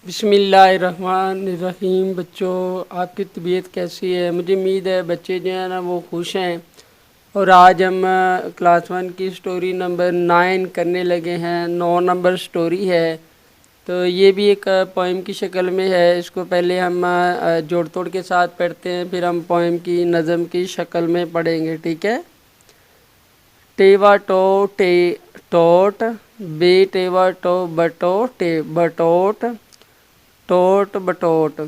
بسم اللہ الرحمن الرحیم۔ بچوں، آپ کی طبیعت کیسی ہے؟ مجھے امید ہے بچے جو ہیں نا وہ خوش ہیں، اور آج ہم کلاس 1 کی سٹوری نمبر 9 کرنے لگے ہیں۔ 9 نمبر سٹوری ہے، تو یہ بھی ایک پوئم کی شکل میں ہے۔ اس کو پہلے ہم جوڑ توڑ کے ساتھ پڑھتے ہیں، پھر ہم پوئم کی نظم کی شکل میں پڑھیں گے، ٹھیک ہے؟ ٹیوا ٹو ٹے ٹوٹ، بے ٹیوا ٹو بٹو ٹے بٹوٹ، ٹوٹ بٹوٹ،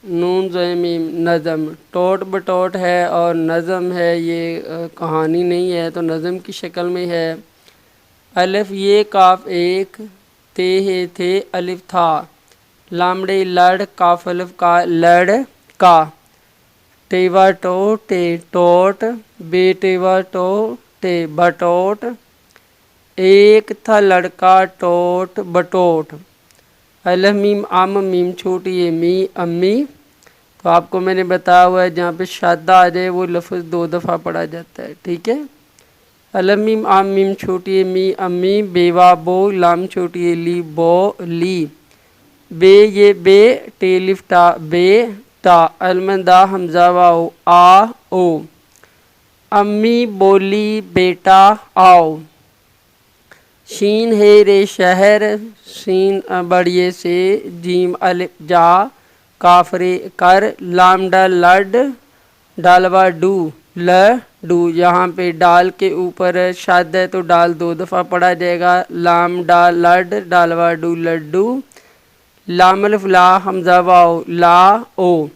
نون زوئے میم، نظم۔ ٹوٹ بٹوٹ ہے اور نظم ہے، یہ کہانی نہیں ہے تو نظم کی شکل میں ہے۔ الف یہ کاف ایک، تے ہے تھے الف تھا، لامڑے لڑ کاف الف کا لڑ کا، ٹیوا ٹو ٹے ٹوٹ، بے ٹیوا ٹو ٹے بٹوٹ، ایک تھا لڑکا ٹوٹ بٹوٹ۔ الف میم ام، میم چھوٹی ہے می امی۔ تو آپ کو میں نے بتایا ہوا ہے جہاں پہ شادہ آ جائے وہ لفظ 2 دفعہ پڑھا جاتا ہے، ٹھیک ہے؟ الف میم ام، میم چھوٹی ہے می امی، بیوا بو، لام چھوٹی ہے لی بو لی، بے یہ بے، ٹے لف تا بے تا، المندا حمزہ واؤ آ او، امی بولی بیٹا آؤ، شین ہے رے شہر، سین بڑیے سے، جیم الف جا، کاف رے کر، لام ڈا لڈ، ڈالوا ڈو لڈو۔ یہاں پہ ڈال کے اوپر شد ہے تو ڈال 2 دفعہ پڑھا جائے گا، لام ڈا لڈ، ڈالوا ڈو لڈو، لام الف لا، حمزہ واؤ لا او،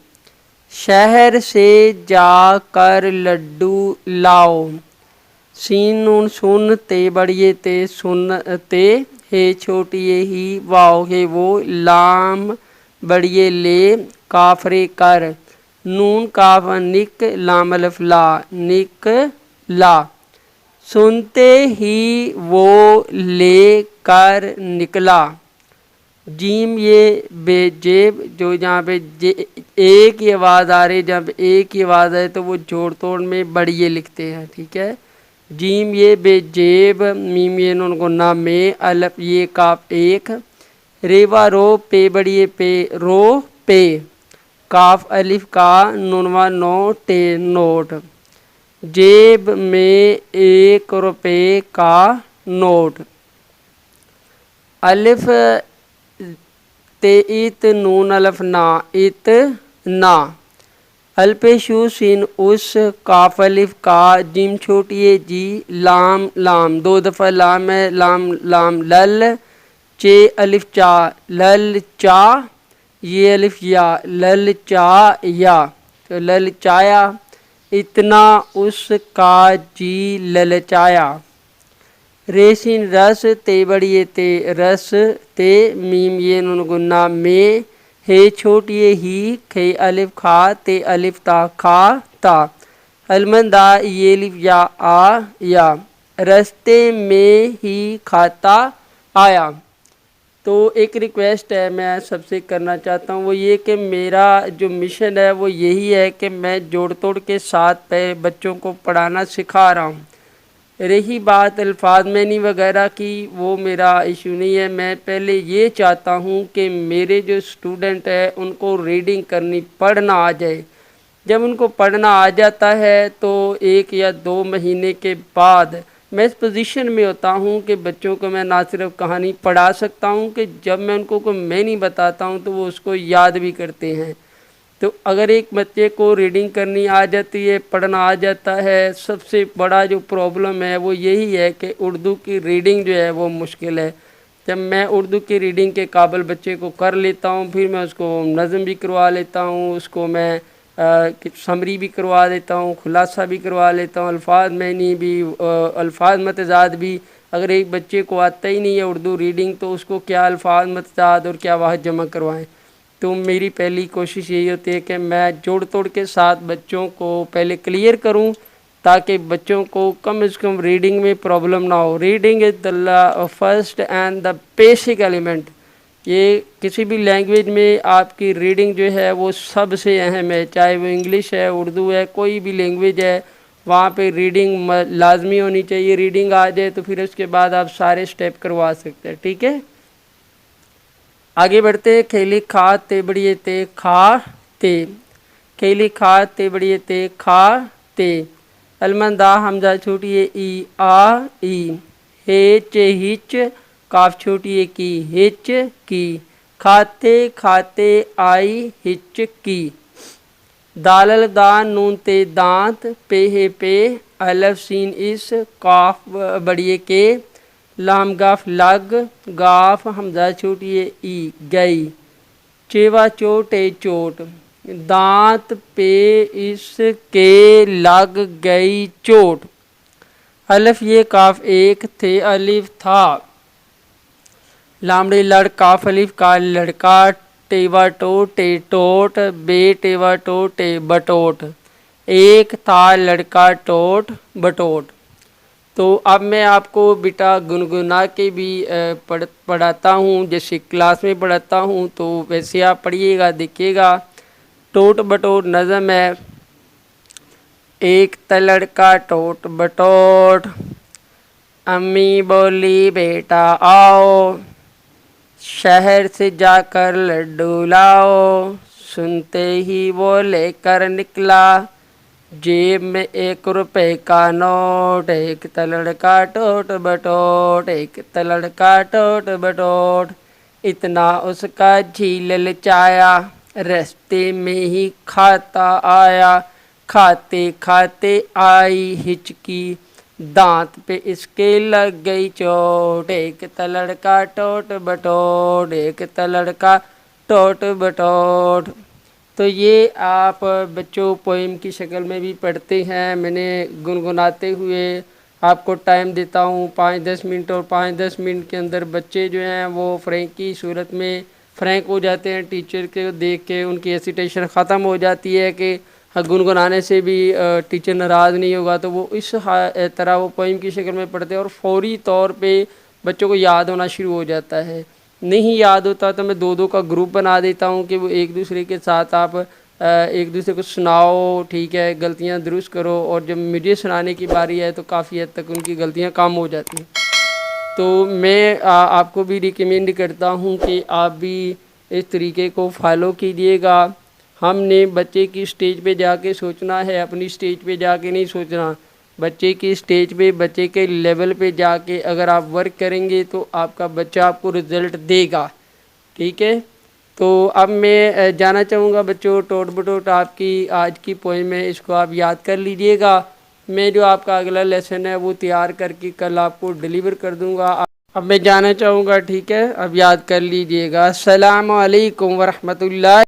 شہر سے جا کر لڈو لاؤ، سین نون سن، تے بڑیے تے سن تے، ہے چھوٹی ہی واؤ ہے وہ، لام بڑیے لے، کاف رے کر، نون کاف نک، لام الف لا نک لا، سنتے ہی وہ لے کر نکلا، جیم یہ بے جیب، جو جہاں پہ ایک ہی آواز آ رہی، جہاں پہ ایک ہی آواز آئے تو وہ جوڑ توڑ میں بڑیے لکھتے ہیں، ٹھیک ہے؟ جیم یہ بے جیب، میم یہ نون گنہ میں، الف یہ کاف ایک، ریوا رو، پے بڑیے پے رو پے، کاف الف کا، نونوا نو ٹے نوٹ، جیب میں 1 روپے کا نوٹ، الف تے ات، نون الف نا ات نا، الپیشو سین اس، کاف الف کا، جیم چھوٹی ہے جی، لام لام 2 دفعہ لام ہے، لام لام لل، چے الف چا لل چا، یہ الف یا لل چا یا، تو لل چایا، اتنا اس کا جی للچایا، ریسین رس، تے بڑیے تے رس تے، میم یہ نون گنہ میں، ہے چھوٹی ہی، کھے الف کھا، تے الف تا کھا تا، المندا یہ الف یا آ یا، رستے میں ہی کھاتا آیا۔ تو ایک ریکویسٹ ہے میں سب سے کرنا چاہتا ہوں، وہ یہ کہ میرا جو مشن ہے وہ یہی ہے کہ میں جوڑ توڑ کے ساتھ پہ بچوں کو پڑھانا سکھا رہا ہوں۔ رہی بات الفاظ معنی وغیرہ کی، وہ میرا ایشو نہیں ہے، میں پہلے یہ چاہتا ہوں کہ میرے جو اسٹوڈنٹ ہے ان کو ریڈنگ کرنی پڑھنا آ جائے۔ جب ان کو پڑھنا آ جاتا ہے تو 1 یا 2 مہینے کے بعد میں اس پوزیشن میں ہوتا ہوں کہ بچوں کو میں نہ صرف کہانی پڑھا سکتا ہوں کہ جب میں ان کو کوئی میں نہیں بتاتا ہوں تو وہ اس کو یاد بھی کرتے ہیں۔ تو اگر ایک بچے کو ریڈنگ کرنی آ جاتی ہے، پڑھنا آ جاتا ہے، سب سے بڑا جو پرابلم ہے وہ یہی ہے کہ اردو کی ریڈنگ جو ہے وہ مشکل ہے۔ جب میں اردو کی ریڈنگ کے قابل بچے کو کر لیتا ہوں، پھر میں اس کو نظم بھی کروا لیتا ہوں، اس کو میں سمری بھی کروا دیتا ہوں، خلاصہ بھی کروا لیتا ہوں، الفاظ معنی بھی، الفاظ متضاد بھی۔ اگر ایک بچے کو آتا ہی نہیں ہے اردو ریڈنگ تو اس کو کیا الفاظ متضاد اور کیا واحد جمع کروائیں۔ تو میری پہلی کوشش یہی ہوتی ہے کہ میں جوڑ توڑ کے ساتھ بچوں کو پہلے کلیئر کروں تاکہ بچوں کو کم از کم ریڈنگ میں پرابلم نہ ہو۔ Reading is the first and the basic element. یہ کسی بھی لینگویج میں آپ کی ریڈنگ جو ہے وہ سب سے اہم ہے، چاہے وہ انگلش ہے، اردو ہے، کوئی بھی لینگویج ہے، وہاں پہ ریڈنگ لازمی ہونی چاہیے۔ ریڈنگ آ جائے تو پھر اس کے بعد آپ سارے سٹیپ کروا سکتے ہیں، ٹھیک ہے؟ آگے بڑھتے ہیں، کھیلی کھاتے بڑیے تے کھاتے، کھیلی کھاتے بڑیے تے کھاتے، المندہ حمزہ چھوٹی ای آ ای، ہیچ ہچ کاف چھوٹی کی ہچ کی، کھاتے کھاتے آئی ہچ کی، دال دان نون تے دانت، پہ ہے پہ، الف سین اس، کاف بڑیے کے، لام گاف لگ، گاف حمزہ چھوٹی ای گئی، چیوا چوٹے چوٹ، دانت پہ اس کے لگ گئی چوٹ، الف یہ کاف ایک تھے الف تھا، لامڑے لڑ کاف الف کا لڑکا، ٹیوا ٹوٹے ٹوٹ، بے ٹیوا ٹوٹے بٹوٹ، ایک تھا لڑکا ٹوٹ بٹوٹ۔ تو اب میں آپ کو بیٹا گنگنا کے بھی پڑھاتا ہوں، جیسے کلاس میں پڑھاتا ہوں تو ویسے آپ پڑھیے گا، دیکھیے گا۔ ٹوٹ بٹوٹ نظم ہے۔ ایک تھا لڑکا ٹوٹ بٹوٹ، امی بولی بیٹا آؤ، شہر سے جا کر لڈو لاؤ، سنتے ہی وہ لے کر نکلا، جیب میں 1 روپے کا نوٹ، ایک تھا لڑکا ٹوٹ بٹوٹ، ایک تھا لڑکا ٹوٹ بٹوٹ، اتنا اس کا جی للچایا، رستے میں ہی کھاتا آیا، کھاتے کھاتے آئی ہچکی، دانت پہ اس کے لگ گئی چوٹ، ایک تھا لڑکا ٹوٹ بٹوٹ، ایک تھا لڑکا ٹوٹ بٹوٹ۔ تو یہ آپ بچوں پوئم کی شکل میں بھی پڑھتے ہیں۔ میں نے گنگناتے ہوئے آپ کو ٹائم دیتا ہوں 5-10 منٹ، اور 5-10 منٹ کے اندر بچے جو ہیں وہ فرینک کی صورت میں فرینک ہو جاتے ہیں، ٹیچر کے دیکھ کے ان کی ایسیٹیشن ختم ہو جاتی ہے کہ گنگنانے سے بھی ٹیچر ناراض نہیں ہوگا، تو وہ اس طرح وہ پوئم کی شکل میں پڑھتے ہیں، اور فوری طور پہ بچوں کو یاد ہونا شروع ہو جاتا ہے۔ نہیں یاد ہوتا تو میں 2-2 کا گروپ بنا دیتا ہوں کہ وہ ایک دوسرے کے ساتھ آپ ایک دوسرے کو سناؤ، ٹھیک ہے، غلطیاں درست کرو، اور جب مجھے سنانے کی باری ہے تو کافی حد تک ان کی غلطیاں کم ہو جاتی ہیں۔ تو میں آپ کو بھی ریکمینڈ کرتا ہوں کہ آپ بھی اس طریقے کو فالو کیجیے گا۔ ہم نے بچے کی اسٹیج پہ جا کے سوچنا ہے، اپنی اسٹیج پہ جا کے نہیں سوچنا۔ بچے کی اسٹیج پہ، بچے کے لیول پہ جا کے اگر آپ ورک کریں گے تو آپ کا بچہ آپ کو رزلٹ دے گا، ٹھیک ہے۔ تو اب میں جانا چاہوں گا بچوں، ٹوٹ بٹوٹ آپ کی آج کی پوئم ہے، اس کو آپ یاد کر لیجئے گا۔ میں جو آپ کا اگلا لیسن ہے وہ تیار کر کے کل آپ کو ڈیلیور کر دوں گا۔ اب میں جانا چاہوں گا، ٹھیک ہے، اب یاد کر لیجئے گا۔ السلام علیکم ورحمۃ اللہ۔